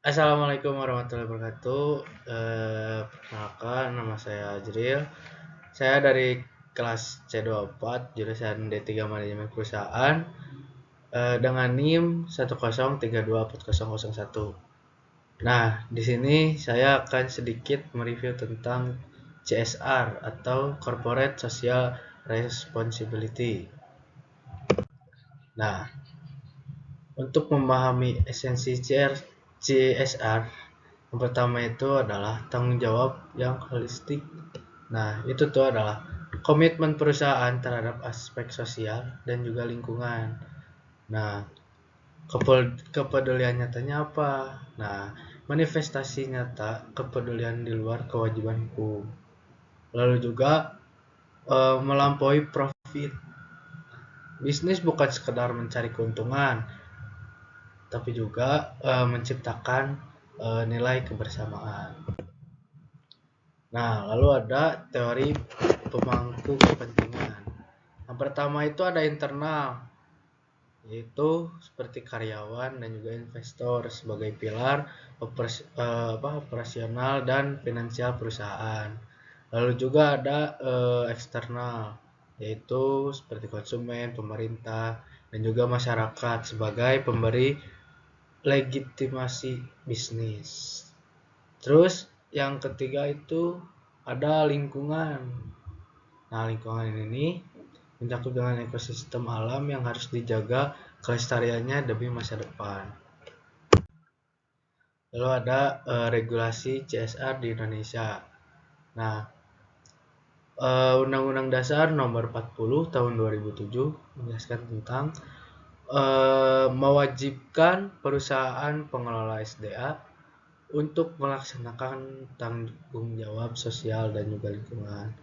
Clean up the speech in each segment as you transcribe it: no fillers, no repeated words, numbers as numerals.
Assalamualaikum warahmatullahi wabarakatuh. Perkenalkan, nama saya Ajril. Saya dari kelas C24 jurusan D3 Manajemen Perusahaan dengan NIM 1032401. Nah, di sini saya akan sedikit mereview tentang CSR atau Corporate Social Responsibility. Nah, untuk memahami esensi CSR, yang pertama itu adalah tanggung jawab yang holistik. Nah, itu tuh adalah komitmen perusahaan terhadap aspek sosial dan juga lingkungan. Nah, kepedulian nyatanya apa? Nah, manifestasi nyata kepedulian di luar kewajiban hukum. Lalu juga melampaui profit. Bisnis bukan sekedar mencari keuntungan, tapi juga menciptakan nilai kebersamaan. Nah, lalu ada teori pemangku kepentingan. Yang pertama itu ada internal, yaitu seperti karyawan dan juga investor sebagai pilar operasional dan finansial perusahaan. Lalu juga ada eksternal, yaitu seperti konsumen, pemerintah, dan juga masyarakat sebagai pemberi legitimasi bisnis. Terus yang ketiga itu ada lingkungan. Nah, lingkungan ini mencakup dengan ekosistem alam yang harus dijaga kelestariannya demi masa depan. Lalu ada regulasi CSR di Indonesia. Nah, Undang-Undang Dasar Nomor 40 Tahun 2007 menjelaskan tentang mewajibkan perusahaan pengelola SDA untuk melaksanakan tanggung jawab sosial dan juga lingkungan.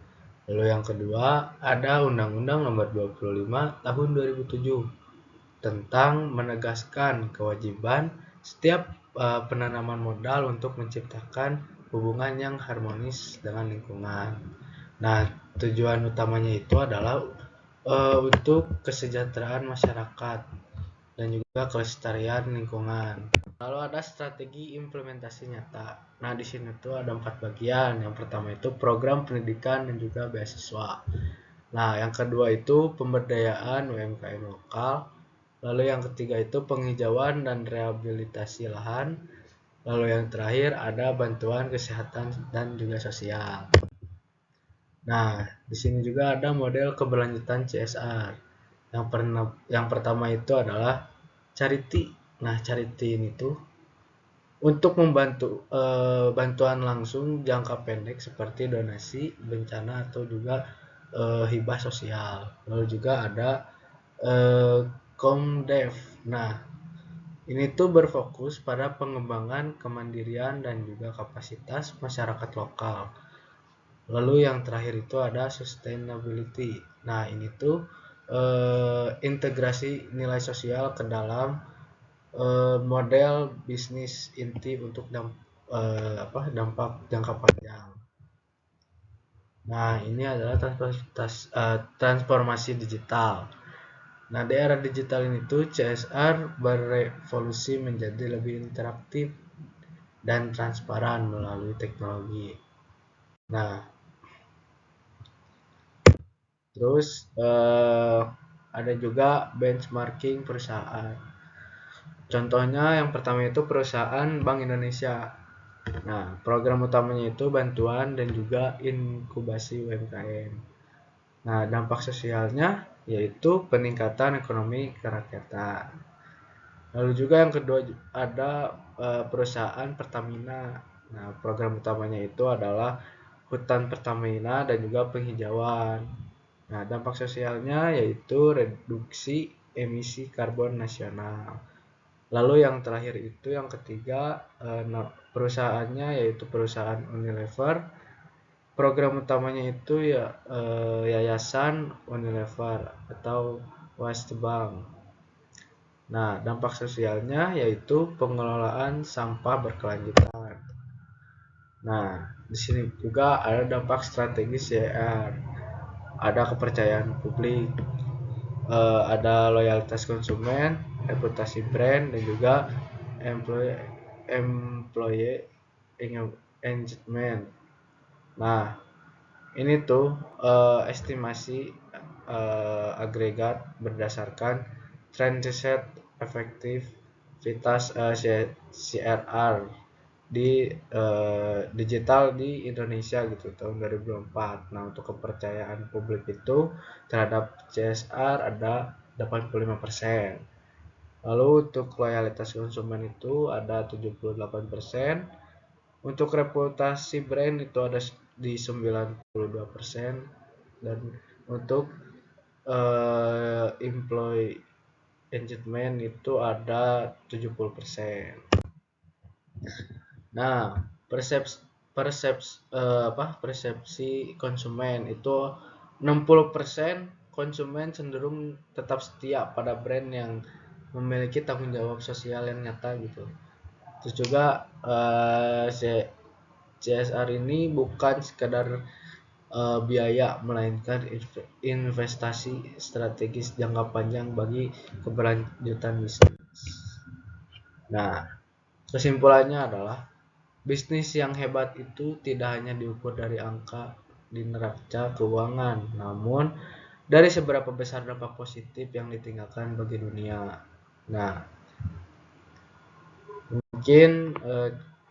Lalu yang kedua, ada Undang-Undang Nomor 25 Tahun 2007 tentang menegaskan kewajiban setiap penanaman modal untuk menciptakan hubungan yang harmonis dengan lingkungan. Nah, tujuan utamanya itu adalah untuk kesejahteraan masyarakat dan juga kelestarian lingkungan. Lalu ada strategi implementasi nyata. Nah, di sini tuh ada 4 bagian. Yang pertama itu program pendidikan dan juga beasiswa. Nah, yang kedua itu pemberdayaan UMKM lokal. Lalu yang ketiga itu penghijauan dan rehabilitasi lahan. Lalu yang terakhir ada bantuan kesehatan dan juga sosial. Nah, di sini juga ada model keberlanjutan CSR. Yang pertama itu adalah charity. Nah, charity ini tuh untuk membantu bantuan langsung jangka pendek seperti donasi, bencana atau juga hibah sosial. Lalu juga ada eh, Komdev. Nah, ini tuh berfokus pada pengembangan kemandirian dan juga kapasitas masyarakat lokal. Lalu yang terakhir itu ada sustainability. Nah, ini tuh integrasi nilai sosial ke dalam model bisnis inti untuk dampak jangka panjang. Nah, ini adalah transformasi digital. Nah, di era digital ini tuh CSR berevolusi menjadi lebih interaktif dan transparan melalui teknologi. Nah, terus ada juga benchmarking perusahaan. Contohnya yang pertama itu perusahaan Bank Indonesia. Nah, program utamanya itu bantuan dan juga inkubasi UMKM. Nah, dampak sosialnya yaitu peningkatan ekonomi kerakyatan. Lalu juga yang kedua ada perusahaan Pertamina. Nah, program utamanya itu adalah hutan Pertamina dan juga penghijauan. Nah, dampak sosialnya yaitu reduksi emisi karbon nasional. Lalu yang terakhir itu yang ketiga perusahaannya yaitu perusahaan Unilever. Program utamanya itu ya Yayasan Unilever atau Waste Bank. Nah, dampak sosialnya yaitu pengelolaan sampah berkelanjutan. Nah, di sini juga ada dampak strategis CR. Ada kepercayaan publik, ada loyalitas konsumen, reputasi brand, dan juga employee employee engagement. Nah, ini tuh estimasi agregat berdasarkan transaction efektivitas CRR di digital di Indonesia gitu tahun 2024. Nah, untuk kepercayaan publik itu terhadap CSR ada 85%. Lalu untuk loyalitas konsumen itu ada 78%. Untuk reputasi brand itu ada di 92%, dan untuk employee engagement itu ada 70%. Nah, persepsi persepsi konsumen itu 60% konsumen cenderung tetap setia pada brand yang memiliki tanggung jawab sosial yang nyata gitu. Terus juga CSR ini bukan sekadar biaya, melainkan investasi strategis jangka panjang bagi keberlanjutan bisnis. Nah, kesimpulannya adalah bisnis yang hebat itu tidak hanya diukur dari angka di neraca keuangan, namun dari seberapa besar dampak positif yang ditinggalkan bagi dunia. Nah, mungkin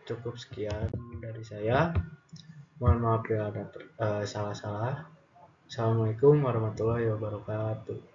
cukup sekian dari saya. Mohon maaf bila ada salah-salah. Assalamualaikum warahmatullahi wabarakatuh.